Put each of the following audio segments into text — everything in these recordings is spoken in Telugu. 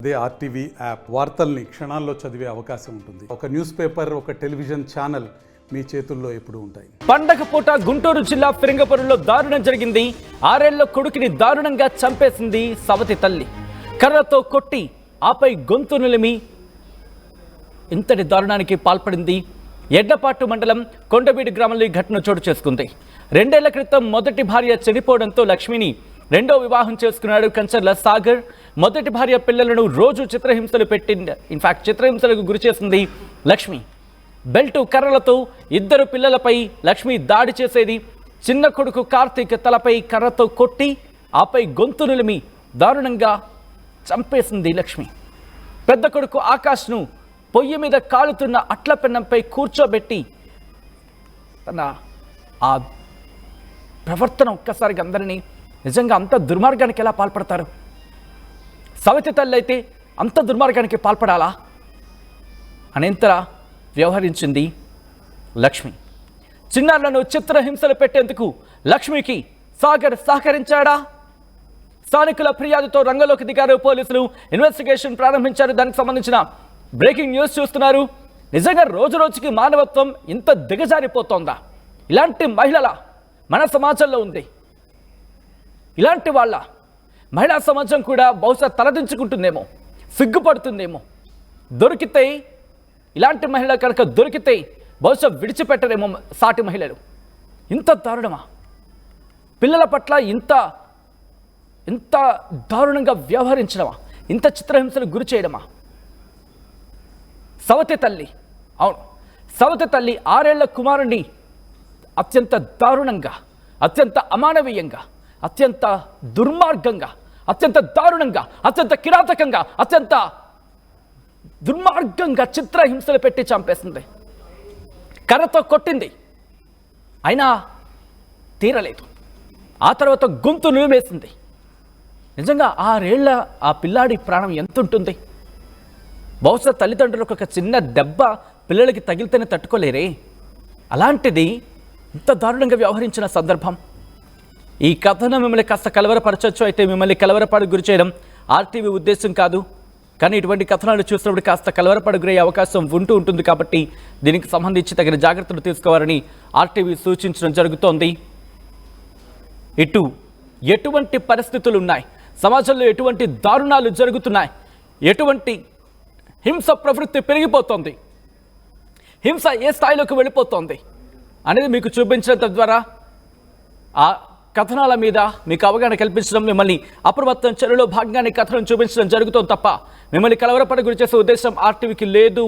అదే ఆర్టీవీ యాప్ వార్తల్ని క్షణాల్లో చదివే అవకాశం ఉంటుంది. ఒక న్యూస్ పేపర్, ఒక టెలివిజన్ ఛానల్ మీ చేతుల్లో ఎప్పుడూ ఉంటాయి. పండగ పూట గుంటూరు జిల్లా ఫిరంగపురంలో దారుణం జరిగింది. 6 ఏళ్ల కొడుకుని దారుణంగా చంపేసింది సవతి తల్లి. కర్రతో కొట్టి ఆపై గొంతు నిలిమి ఇంతటి దారుణానికి పాల్పడింది. ఎడ్లపాటు మండలం కొండవీడి గ్రామంలో ఈ ఘటన చోటు చేసుకుంది. 2 ఏళ్ల క్రితం మొదటి భార్య చనిపోవడంతో లక్ష్మిని రెండో వివాహం చేసుకున్నాడు కంచర్ల సాగర్. మొదటి భార్య పిల్లలను రోజు చిత్రహింసలు పెట్టింది. ఇన్ఫాక్ట్ చిత్రహింసలకు గురి చేసింది లక్ష్మి. బెల్టు కర్రలతో 2 పిల్లలపై లక్ష్మి దాడి చేసేది. చిన్న కొడుకు కార్తీక్ తలపై కర్రతో కొట్టి ఆపై గొంతు నిలిమి దారుణంగా చంపేసింది లక్ష్మి. పెద్ద కొడుకు ఆకాష్ను పొయ్యి మీద కాలుతున్న అట్ల పెన్నంపై కూర్చోబెట్టి తన ఆ ప్రవర్తన ఒక్కసారిగా అందరినీ నిజంగా అంత దుర్మార్గానికి ఎలా పాల్పడతారు? సవతి తల్లి అయితే అంత దుర్మార్గానికి పాల్పడాలా అనేంతలా వ్యవహరించింది లక్ష్మి. చిన్నారులను చిత్రహింసలు పెట్టేందుకు లక్ష్మికి సాగర్ సహకరించాడా? స్థానికుల ఫిర్యాదుతో రంగంలోకి దిగారు పోలీసులు. ఇన్వెస్టిగేషన్ ప్రారంభించారు. దానికి సంబంధించిన బ్రేకింగ్ న్యూస్ చూస్తున్నారు. నిజంగా రోజు రోజుకి మానవత్వం ఇంత దిగజారిపోతోందా? ఇలాంటి మహిళల మన సమాజంలో ఉంది. ఇలాంటి వాళ్ళ మహిళా సమాజం కూడా బహుశా తలదించుకుంటుందేమో, సిగ్గుపడుతుందేమో. దొరికితే ఇలాంటి మహిళ కనుక దొరికితే బహుశా విడిచిపెట్టరేమో సాటి మహిళలు. ఇంత దారుణమా? పిల్లల పట్ల ఇంత దారుణంగా వ్యవహరించడమా? ఇంత చిత్రహింసలకు గురి చేయడమా? సవతి తల్లి, అవును, సవతి తల్లి 6 ఏళ్ల కుమారుణ్ణి అత్యంత దారుణంగా, అత్యంత అమానవీయంగా, అత్యంత దుర్మార్గంగా, అత్యంత దారుణంగా, అత్యంత కిరాతకంగా, అత్యంత దుర్మార్గంగా చిత్రహింసలు పెట్టి చంపేసింది. కర్రతో కొట్టింది, అయినా తీరలేదు. ఆ తర్వాత గొంతు నులిమేసింది. నిజంగా 6 ఏళ్ల ఆ పిల్లాడి ప్రాణం ఎంత ఉంటుంది? బహుశా తల్లిదండ్రులకు ఒక చిన్న దెబ్బ పిల్లలకి తగిలితేనే తట్టుకోలేరే. అలాంటిది ఇంత దారుణంగా వ్యవహరించిన సందర్భం. ఈ కథనం మిమ్మల్ని కాస్త కలవరపరచవచ్చు. అయితే మిమ్మల్ని కలవరపాటుకు గురి చేయడం ఆర్టీవీ ఉద్దేశం కాదు. కానీ ఇటువంటి కథనాలు చూసినప్పుడు కాస్త కలవరపాటుకు గురయ్యే అవకాశం ఉంటుంది. కాబట్టి దీనికి సంబంధించి తగిన జాగ్రత్తలు తీసుకోవాలని ఆర్టీవీ సూచించడం జరుగుతోంది. ఎటువంటి పరిస్థితులు ఉన్నాయి, సమాజంలో ఎటువంటి దారుణాలు జరుగుతున్నాయి, ఎటువంటి హింస ప్రవృత్తి పెరిగిపోతోంది, హింస ఏ స్థాయిలోకి వెళ్ళిపోతోంది అనేది మీకు చూపించడం ద్వారా ఆ కథనాల మీద మీకు అవగాహన కల్పించడం, మిమ్మల్ని అప్రమత్తం చర్యలో భాగంగానే కథనం చూపించడం జరుగుతోంది తప్ప మిమ్మల్ని కలవరపడ గురి చేసే ఉద్దేశం ఆర్టీవీకి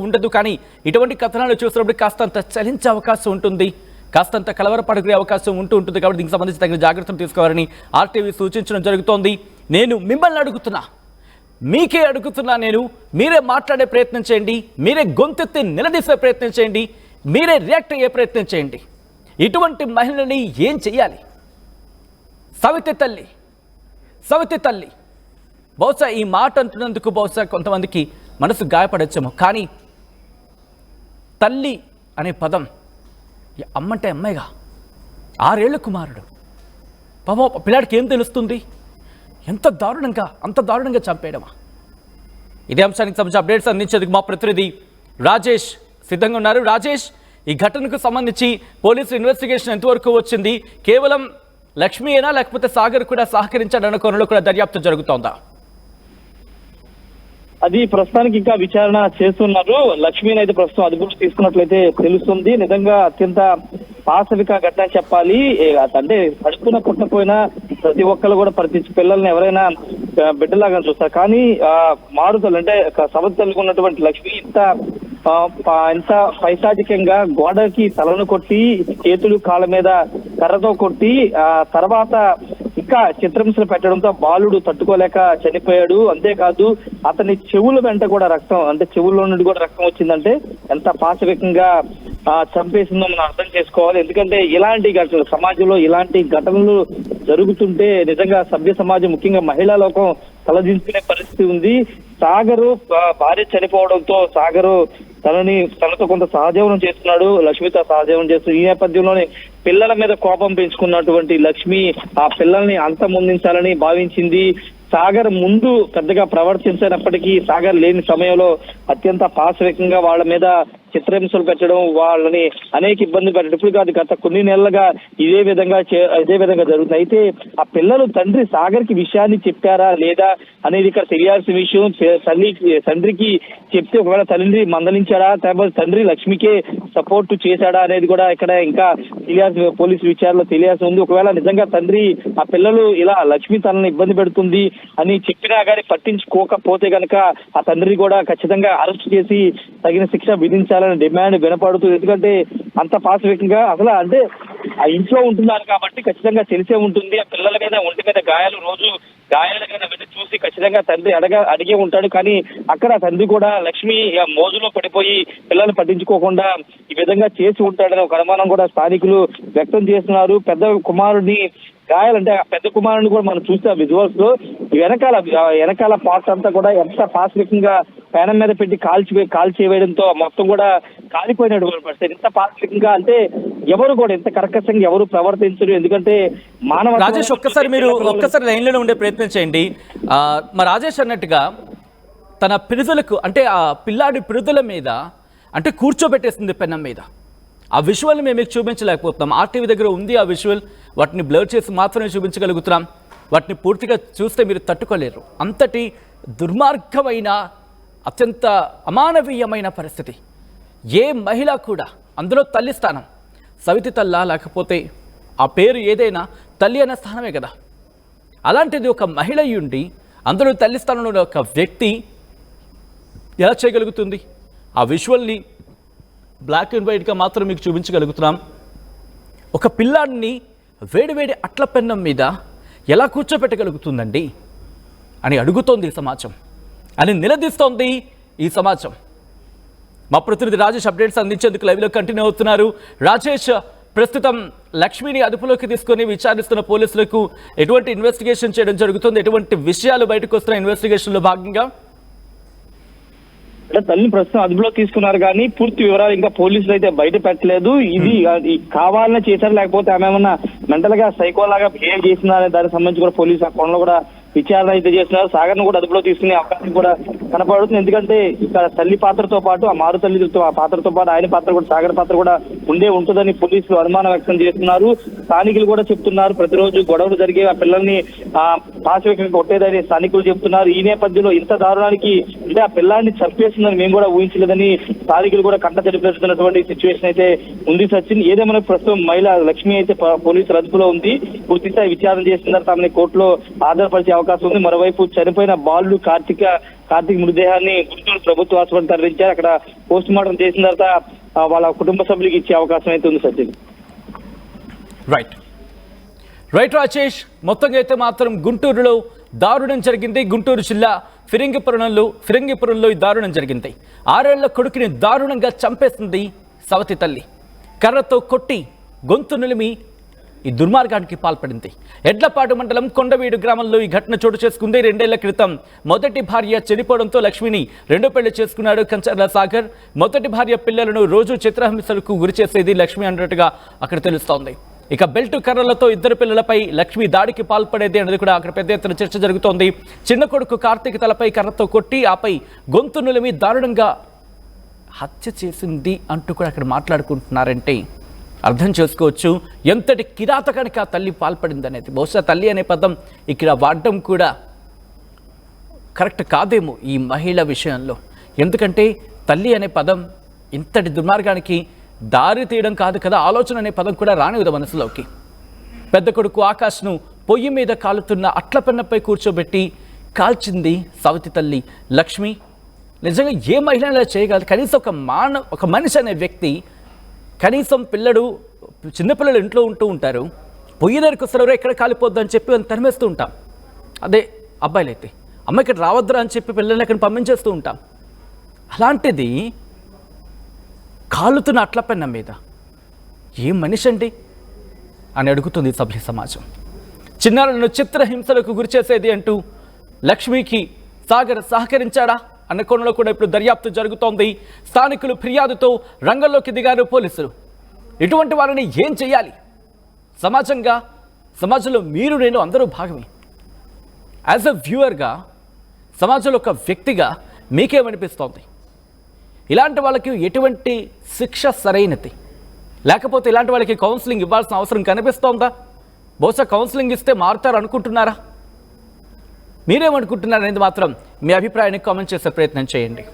ఉండదు. కానీ ఇటువంటి కథనాలు చూసినప్పుడు కాస్తంత చలించే అవకాశం ఉంటుంది, కాస్తంత కలవరపడగలిగే అవకాశం ఉంటుంది. కాబట్టి దీనికి సంబంధించి తగిన జాగ్రత్తలు తీసుకోవాలని ఆర్టీవీ సూచించడం జరుగుతోంది. నేను మిమ్మల్ని అడుగుతున్నా, మీకే అడుగుతున్నా, మీరే మాట్లాడే ప్రయత్నం చేయండి, మీరే గొంతెత్తి నిలదీసే ప్రయత్నం చేయండి, మీరే రియాక్ట్ అయ్యే ప్రయత్నం చేయండి. ఇటువంటి మహిళని ఏం చెయ్యాలి? సవితి తల్లి బహుశా ఈ మాట అంటున్నందుకు బహుశా కొంతమందికి మనసు గాయపడచ్చేమో. కానీ తల్లి అనే పదం, అమ్మంటే అమ్మాయిగా, 6 ఏళ్ల కుమారుడు, పాపం పిల్లాడికి ఏం తెలుస్తుంది? అంత దారుణంగా చంపేయడమా? ఇదే అంశానికి సంబంధించి అప్డేట్స్ అందించేందుకు మా ప్రతినిధి రాజేష్ సిద్ధంగా ఉన్నారు. రాజేష్, ఈ ఘటనకు సంబంధించి పోలీసు ఇన్వెస్టిగేషన్ ఎంతవరకు వచ్చింది? కేవలం లక్ష్మీయేనా లేకపోతే సాగర్ కూడా సహకరించాడన్న కోణంలో కూడా దర్యాప్తు జరుగుతోందా? అది ప్రస్తుతానికి ఇంకా విచారణ చేస్తున్నారు. లక్ష్మీని అయితే ప్రస్తుతం అదుపులోకి తీసుకున్నట్లయితే తెలుస్తుంది. నిజంగా అత్యంత పాశవిక ఘటన చెప్పాలి. అంటే కడుపున పుట్టపోయినా ప్రతి ఒక్కరు కూడా ప్రతి పిల్లల్ని ఎవరైనా బిడ్డలాగా చూస్తారు. కానీ మారుతలు అంటే సవతి తల్లికి ఉన్నటువంటి లక్ష్మి ఇంత పైశాచికంగా గోడకి తలను కొట్టి, చేతులు కాళ్ళ మీద కర్రతో కొట్టి, తర్వాత ఇంకా చిత్రహింసలు పెట్టడంతో బాలుడు తట్టుకోలేక చనిపోయాడు. అంతేకాదు అతని చెవుల వెంట కూడా రక్తం, అంటే చెవుల్లో నుండి కూడా రక్తం వచ్చిందంటే ఎంత పాశవికంగా చంపేసిందో మనం అర్థం చేసుకోవాలి. ఎందుకంటే ఇలాంటి ఘటనలు సమాజంలో ఇలాంటి ఘటనలు జరుగుతుంటే నిజంగా సభ్య సమాజం, ముఖ్యంగా మహిళా లోకం తలదించుకునే పరిస్థితి ఉంది. సాగరు భార్య చనిపోవడంతో సాగరు తనతో కొంత సహజీవనం చేస్తున్నాడు, లక్ష్మితో సహజీవనం చేస్తున్నాడు. ఈ నేపథ్యంలోనే పిల్లల మీద కోపం పెంచుకున్నటువంటి లక్ష్మి ఆ పిల్లల్ని అంతమొందించాలని భావించింది. సాగర్ ముందు పెద్దగా ప్రవర్తించినప్పటికీ సాగర్ లేని సమయంలో అత్యంత పాశవికంగా వాళ్ళ మీద చిత్రహింసలు పెట్టడం, వాళ్ళని అనేక ఇబ్బందులు పెట్టడం ఇప్పుడు కాదు గత కొన్ని నెలలుగా ఇదే విధంగా జరుగుతుంది. అయితే ఆ పిల్లలు తండ్రి సాగర్ కి విషయాన్ని చెప్పారా లేదా అనేది ఇక్కడ తెలియాల్సిన విషయం. తండ్రికి చెప్తే ఒకవేళ తండ్రి మందలించాడా, లేకపోతే తండ్రి లక్ష్మికే సపోర్ట్ చేశాడా అనేది కూడా ఇక్కడ ఇంకా పోలీసు విచారణలో తెలియాల్సి ఉంది. ఒకవేళ నిజంగా తండ్రి ఆ పిల్లలు ఇలా లక్ష్మి తనని ఇబ్బంది పెడుతుంది అని చెప్పినా కానీ పట్టించుకోకపోతే కనుక ఆ తండ్రిని కూడా ఖచ్చితంగా అరెస్ట్ చేసి తగిన శిక్ష విధించాలని డిమాండ్ వినపడుతుంది. ఎందుకంటే అంత పాశవికంగా అసలు అంటే ఆ ఇంట్లో ఉంటున్నారు కాబట్టి ఖచ్చితంగా తెలిసే ఉంటుంది. ఆ పిల్లల మీద ఒంటి మీద గాయాలు రోజు గాయాలుగా చూసి ఖచ్చితంగా తండ్రి అడిగే ఉంటాడు. కానీ అక్కడ తండ్రి కూడా లక్ష్మి మోజులో పడిపోయి పిల్లలు పట్టించుకోకుండా ఈ విధంగా చేసి ఉంటాడని ఒక అనుమానం కూడా స్థానికులు వ్యక్తం చేస్తున్నారు. పెద్ద కుమారుడిని గాయాలంటే ఆ పెద్ద కుమారుడిని కూడా మనం చూస్తే విజువల్స్ లో వెనకాల పార్ట్ అంతా కూడా ఎంత పాశవికంగా పేనం మీద పెట్టి కాల్చివేయడంతో మొత్తం కూడా కాలిపోయినట్టు పరిస్థితి. ఎంత పాశవికంగా అంటే ఎవరు కూడా ఎంత కర్కశంగా ఎవరు ప్రవర్తించరు. ఎందుకంటే మానవ రాజేష్ ఒక్కసారి లైన్లోనే ఉండే ప్రయత్నం చేయండి. మా రాజేష్ అన్నట్టుగా తన పిరుదులకు అంటే ఆ పిల్లాడి పిరుదుల మీద అంటే కూర్చోబెట్టేసింది పెన్నం మీద. ఆ విజువల్ మేము మీకు చూపించలేకపోతున్నాం. ఆర్టీవీ దగ్గర ఉంది ఆ విజువల్. వాటిని బ్లర్ చేసి మాత్రమే చూపించగలుగుతున్నాం. వాటిని పూర్తిగా చూస్తే మీరు తట్టుకోలేరు. అంతటి దుర్మార్గమైన అత్యంత అమానవీయమైన పరిస్థితి. ఏ మహిళ కూడా అందులో తల్లి స్థానం సవితి తల్లా లేకపోతే ఆ పేరు ఏదైనా తల్లి అనే స్థానమే కదా. అలాంటిది ఒక మహిళ ఉండి అందులో తల్లి స్థానంలో ఉన్న ఒక వ్యక్తి ఎలా చేయగలుగుతుంది? ఆ విజువల్ని బ్లాక్ అండ్ వైట్గా మాత్రం మీకు చూపించగలుగుతున్నాం. ఒక పిల్లాడిని వేడివేడి అట్ల పెన్నం మీద ఎలా కూర్చోపెట్టగలుగుతుందండి అని అడుగుతోంది ఈ సమాజం, అని నిలదీస్తోంది ఈ సమాజం. మా ప్రతినిధి రాజేష్ అప్డేట్స్ అందించేందుకు లైవ్లో కంటిన్యూ అవుతున్నారు. రాజేష్, ప్రస్తుతం లక్ష్మిని అదుపులోకి తీసుకొని విచారిస్తున్న పోలీసులకు ఎటువంటి ఇన్వెస్టిగేషన్ చేయడం జరుగుతుంది? ఎటువంటి విషయాలు బయటకు వస్తున్న ఇన్వెస్టిగేషన్లో భాగంగా? అంటే తల్లిని ప్రస్తుతం అదుపులో తీసుకున్నారు కానీ పూర్తి వివరాలు ఇంకా పోలీసులు అయితే బయట పెట్టలేదు. ఇది కావాలనే చేశారు లేకపోతే ఆమె ఏమన్నా మెంటల్ గా సైకోలాగా బిహేవ్ చేసిందా అనే దానికి సంబంధించి కూడా పోలీసు ఆ కోణంలో కూడా విచారణ అయితే చేస్తున్నారు. సాగర్ ను కూడా అదుపులో తీసుకునే అవకాశం కూడా కనపడుతుంది. ఎందుకంటే ఇక్కడ తల్లి పాత్రతో పాటు ఆ మారు తల్లితో ఆ పాత్రతో పాటు ఆయన పాత్ర కూడా సాగర్ పాత్ర కూడా ఉంటుందని పోలీసులు అనుమానం వ్యక్తం చేస్తున్నారు. స్థానికులు కూడా చెప్తున్నారు ప్రతిరోజు గొడవలు జరిగే ఆ పిల్లల్ని పాశవికంగా కొట్టేదని స్థానికులు చెప్తున్నారు. ఈ నేపథ్యంలో ఇంత దారుణానికి అంటే ఆ పిల్లాన్ని చంపేస్తుందని మేము కూడా ఊహించలేదని స్థానికులు కూడా కంట తెలిపిస్తున్నటువంటి సిచ్యువేషన్ అయితే ఉంది. సచిన్, ఏదేమైనా ప్రస్తుతం మహిళ లక్ష్మి అయితే పోలీసుల అదుపులో ఉంది. పూర్తిస్థాయి విచారణ చేస్తున్నారు. తమని కోర్టులో హాజరుపరిచే అవకాశం ఉంది. మరోవైపు చనిపోయిన బాలుడు కార్తీక్ మృతదేహాన్ని గుంటూరు ప్రభుత్వ ఆసుపత్రి తరలించారు. అక్కడ పోస్ట్ మార్టం చేసిన తర్వాత వాళ్ళ కుటుంబ సభ్యులకు ఇచ్చే అవకాశం అయితే ఉంది. సచిన్, రైట్ రాజేష్, మొత్తంగా అయితే మాత్రం గుంటూరులో దారుణం జరిగింది. గుంటూరు జిల్లా ఫిరంగిపురంలో ఈ దారుణం జరిగింది. 6 ఏళ్ల కొడుకుని దారుణంగా చంపేసింది సవతి తల్లి. కర్రతో కొట్టి గొంతు నిలిమి ఈ దుర్మార్గానికి పాల్పడింది. ఎడ్లపాడు మండలం కొండవీడు గ్రామంలో ఈ ఘటన చోటు చేసుకుంది. 2 ఏళ్ల క్రితం మొదటి భార్య చనిపోవడంతో లక్ష్మిని రెండో పెళ్లి చేసుకున్నాడు కంచర్ల సాగర్. మొదటి భార్య పిల్లలను రోజు చిత్రహింసలకు గురి చేసేది లక్ష్మి అన్నట్టుగా అక్కడ తెలుస్తోంది. ఇక బెల్ట్ కర్రలతో 2 పిల్లలపై లక్ష్మి దాడికి పాల్పడేది అనేది కూడా అక్కడ పెద్ద ఎత్తున చర్చ జరుగుతోంది. చిన్న కొడుకు కార్తీక్ తలపై కర్రతో కొట్టి ఆపై గొంతు నిలిమి దారుణంగా హత్య చేసింది అంటూ కూడా అక్కడ మాట్లాడుకుంటున్నారంటే అర్థం చేసుకోవచ్చు ఎంతటి కిరాతకానికి ఆ తల్లి పాల్పడింది అనేది. బహుశా తల్లి అనే పదం ఇక్కడ వాడడం కూడా కరెక్ట్ కాదేమో ఈ మహిళ విషయంలో. ఎందుకంటే తల్లి అనే పదం ఇంతటి దుర్మార్గానికి దారి తీయడం కాదు కదా, ఆలోచన అనే పదం కూడా రానివ్వదు మనసులోకి. పెద్ద కొడుకు ఆకాష్ను పొయ్యి మీద కాలుతున్న అట్ల పెన్నపై కూర్చోబెట్టి కాల్చింది సవతి తల్లి లక్ష్మి. నిజంగా ఏ మహిళ చేయగలదు? కనీసం ఒక మనిషి అనే వ్యక్తి, కనీసం చిన్నపిల్లలు ఇంట్లో ఉంటూ ఉంటారు, పొయ్యి దగ్గరికి వస్తారు, ఎక్కడ కాలిపోద్దు అని చెప్పి తరిమేస్తూ ఉంటాం. అదే అబ్బాయిలు అయితే అమ్మ ఇక్కడ రావద్దురా అని చెప్పి పిల్లల్ని అక్కడ పంపించేస్తూ ఉంటాం. అలాంటిది కాలుతున్న అట్ల పెన్న మీద ఏం మనిషి అండి అని అడుగుతుంది సభ్య సమాజం. చిన్నారులను చిత్రహింసలకు గురిచేసేది అంటూ లక్ష్మికి సాగర్ సహకరించాడా అన్న కోణంలో కూడా ఇప్పుడు దర్యాప్తు జరుగుతోంది. స్థానికులు ఫిర్యాదుతో రంగంలోకి దిగారు పోలీసులు. ఇటువంటి వారిని ఏం చేయాలి? సమాజంలో మీరు నేను అందరూ భాగమే. యాజ్ అ వ్యూవర్గా, సమాజంలో ఒక వ్యక్తిగా మీకేమనిపిస్తోంది? ఇలాంటి వాళ్ళకి ఎటువంటి శిక్ష సరైనది? లేకపోతే ఇలాంటి వాళ్ళకి కౌన్సిలింగ్ ఇవ్వాల్సిన అవసరం కనిపిస్తోందా? బహుశా కౌన్సిలింగ్ ఇస్తే మారుతారు అనుకుంటున్నారా? మీరేమనుకుంటున్నారు అనేది మాత్రం మీ అభిప్రాయాన్ని కామెంట్ చేసే ప్రయత్నం చేయండి.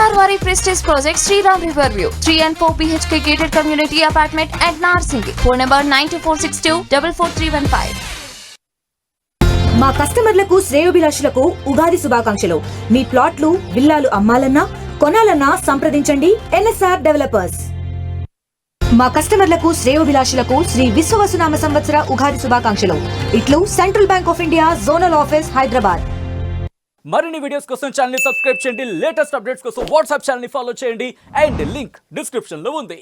Sarwari Prestige Project Sriram Riverview 3 and 4 BHK gated community apartment at Narsingi. Phone number 9462 మా కస్టమర్లకు శ్రేయోభిలాషులకు ఉగాది శుభాకాంక్షలు. మీ ప్లాట్లు, విల్లాలు అమ్మాలన్నా కొనాలన్నా సంప్రదించండి ఎన్ఎస్ఆర్ డెవలపర్స్. మా కస్టమర్లకు శ్రేయోభిలాషులకు శ్రీ విశ్వవసునామ సంవత్సర ఉగాది శుభాకాంక్షలు. ఇట్లు central bank of India zonal office Hyderabad. మరిన్ని వీడియోస్ కోసం ఛానల్ ని సబ్స్క్రైబ్ చేయండి. లేటెస్ట్ అప్డేట్స్ కోసం వాట్సాప్ ఛానల్ ని ఫాలో చేయండి. అండ్ లింక్ డిస్క్రిప్షన్ లో ఉంది.